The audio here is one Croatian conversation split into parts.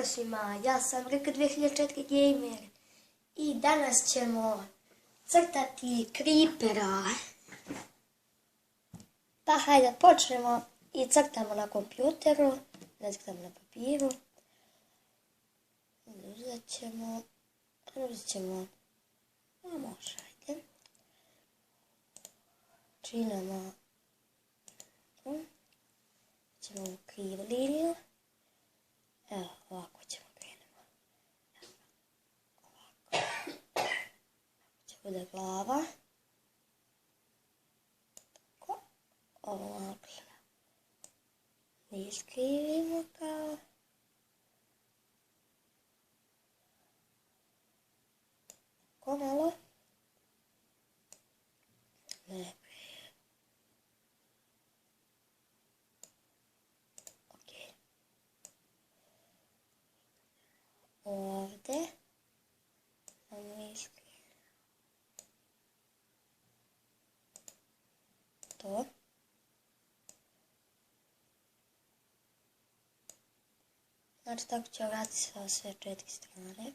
Pozdrav svima, ja sam Rika 2004 Gamer i danas ćemo crtati Creepera. Pa hajde počnemo i crtamo na kompjuteru, ne crtamo na papiru. Uzet ćemo, a može, hajde. Činamo, ćemo u krivu liniju. Evo, ovako ćemo krenemo. Ovako. Će bude glava. Tako. Ovako. Iskrivimo kao. Tako malo. Ne. Ovdje to. Znači tako ću raditi sa sve 4 strane.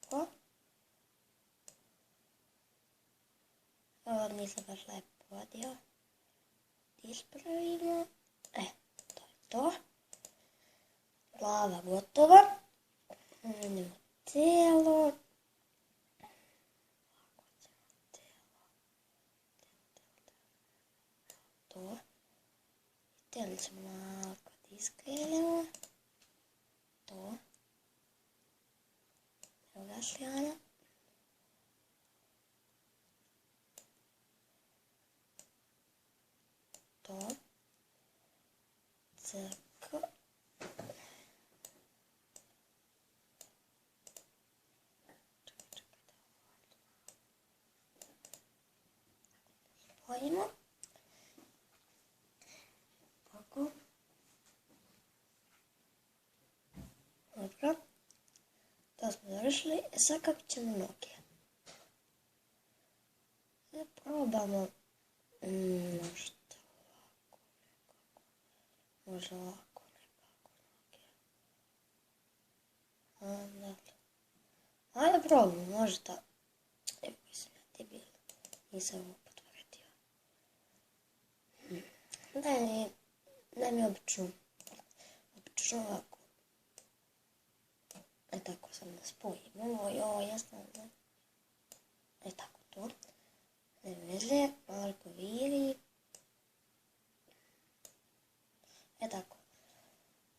Tako. Ovo nisam baš lepo vodio. Ispravimo. To je to. Glava gotova. Idemo tijelo. To. Tijelo ćemo malo kad iskrenemo. To. Evo ga strana. To. Crko. Spojimo. Tako. Dobro. To smo završili. Sad kako ćemo noge? Sad probamo. Možda ovako nekako. Možda ovako nekako noge. Ajde probamo. Možda. Evo mislim da ti bilo. Nisam ovo potvrdio. Daj mi obično ovako. Tako sam da spojim. Ovo jasno. Tako to. Ne veze, malo viri. Tako.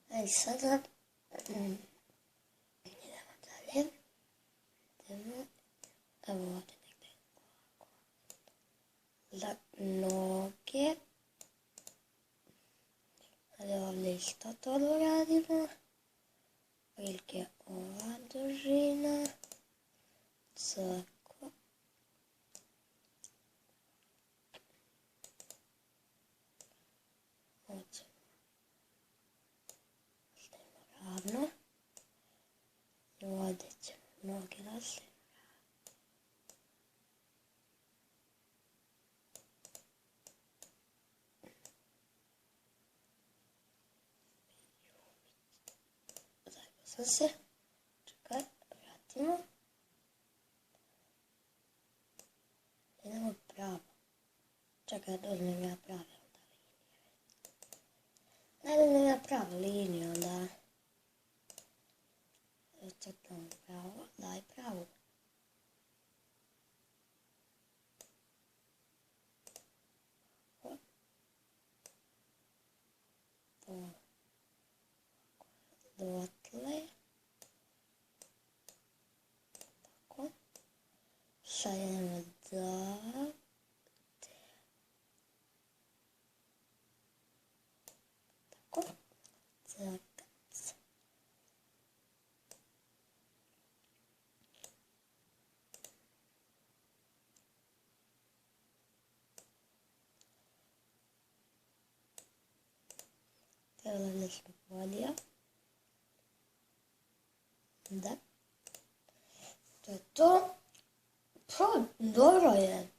Ajde sada. Idemo dalje. Evo ovdje negdje. Za noge. Ajde ovdje isto to doradimo. Prilike ova dužina. Crko. Hoćemo. Stavimo ravno. I ovdje ćemo noge razlijemo. Se, čekaj, vratimo. Idemo pravo. Čekaj, dozmem ja prave onda linije. Dozmem ja pravu liniju onda. Čekamo pravo, daj pravu. Dotle. Tako. Šaljemo da. Tako. Crkac. Evo da smo vodio. Da. To je to. Dobro je.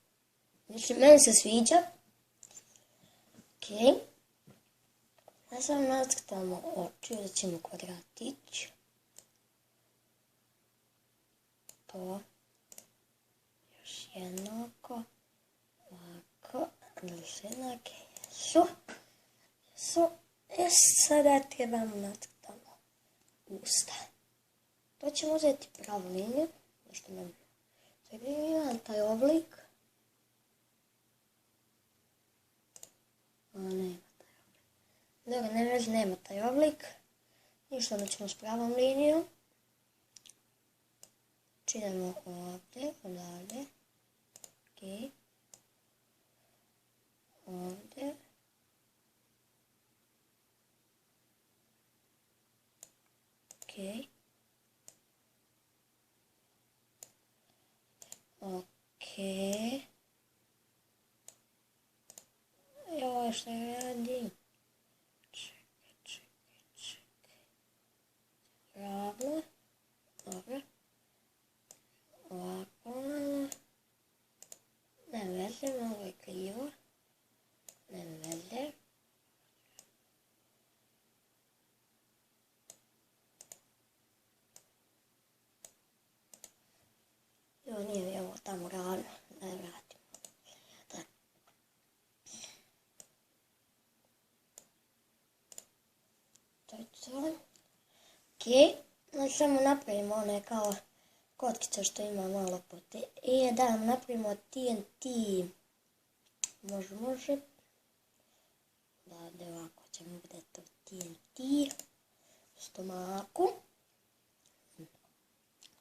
Mislim, meni se sviđa. Ok. A sad nacrtamo oči, uzet ćemo kvadratić. To. Još jednako. Ovako. Da li su jednake? Jesu. Sada trebamo nacrtamo usta. To ćemo uzeti pravu liniju. Zašto nam imam taj oblik. Nema taj oblik. Dobro, ne vezi, nema taj oblik. Ništa, onda ćemo s pravom linijom. Činemo ovdje, odavde. Ok. Ovdje. Ok. Ok. Joj, šta radim? Čekaj. Ravno. Dobro. Ovako. Ne veze, malo je krivo. Ne veze. Jo, nije ovo tamo ravno. Da je vratimo. To je to. Ok. Samo napravimo one kao kotkice što ima malo pote. Da napravimo TNT. Može. Da ovako ćemo bude to TNT. Stomaku.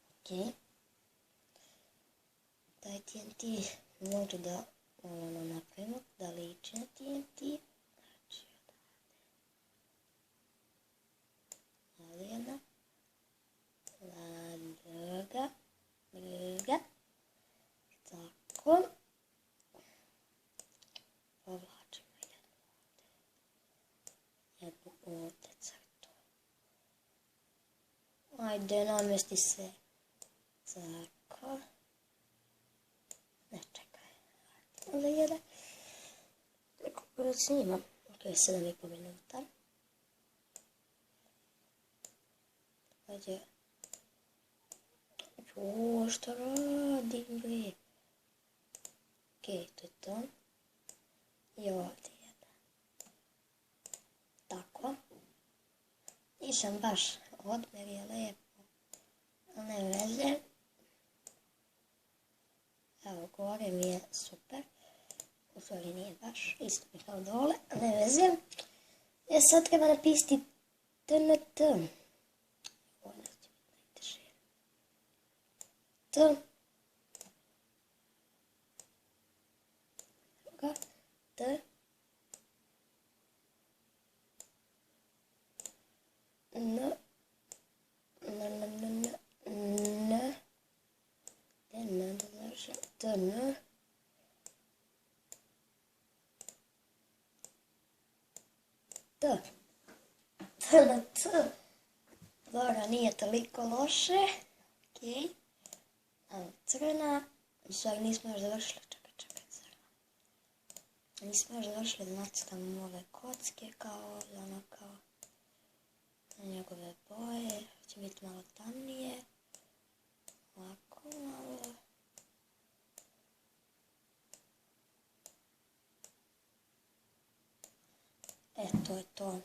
Ok. Taj TNT može da napravimo, da liči na TNT. Znači, ovdje jedna. Druga. Tako. Povlačimo jednu ovdje crtu. Ajde, namesti se. Tako. Ne, čekaj. Ovdje jedan. Kako snimam? Ok, 7,5 minuta. Ajde. O, što radim, bre? Ok, to je to. I ovdje jedan. Tako. Nisam baš odmerio lijepo. Ne veze. Evo, gore mi je super. U stvari nije baš. Isto mi kao dole. Ne veze. Sad treba napisati TNT. T. T. N. Dobro, nije toliko loše. Ok. Crna. U stvari nismo još završili. Čekaj, crna. Nismo još završili da nacrtamo ove kocke kao njegove boje. Će biti malo tamnije. Ovako malo. To je to.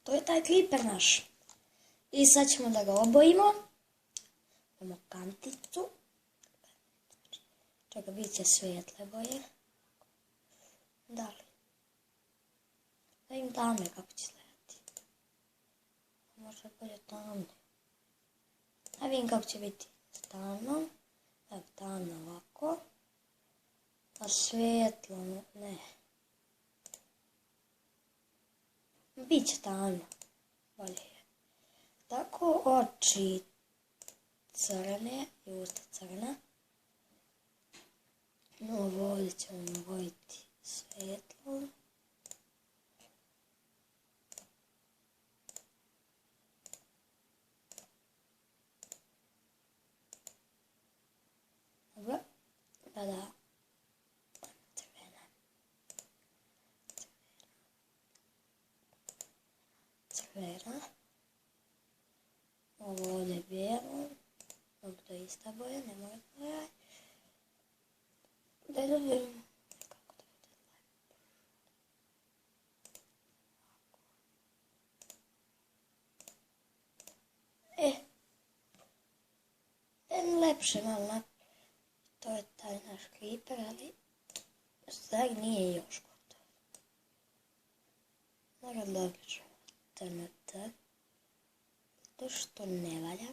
To je taj kliper naš. I sad ćemo da ga obojimo. Imamo kanticu. Čekaj, bit će svijetle boje. Da li? Da im tamne kako će izgledati. Možda bolje tamne. A vidim kako će biti s tamnom. Evo tamno ovako. A svijetlo, ne. Biće tamno. Bolje je. Tako oči crne i usta crna. No, ovdje ćemo nabojiti svijetlo. Dobro. Pa da. Crvena. klipera. Ovo ovdje je bijelo. Mogu to ista boja, ne mora da je. Da vidim kako to bude lepo. Lepše malo. To je taj naš kliper, ali stvari nije još gotovo. Moram da običemo TNT, to što ne valja.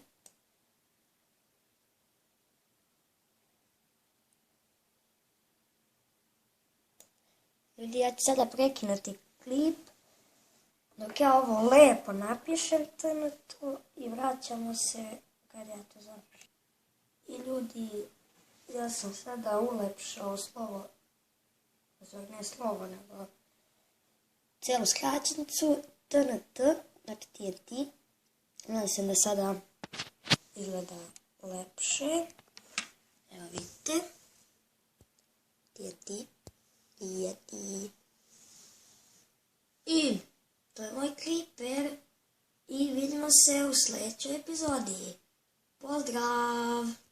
Ljudi, ja ću sada prekinuti klip dok ja ovo lepo napišem TNT i vraćamo se kad ja to završim. I ljudi, ja sam sada ulepšao slovo, ne slovo, nego cijelu skraćenicu TNT, znači TNT. Nadam se da sada izgleda lepše. Evo vidite. TNT. I to je moj kliper i vidimo se u sljedećoj epizodi. Pozdrav!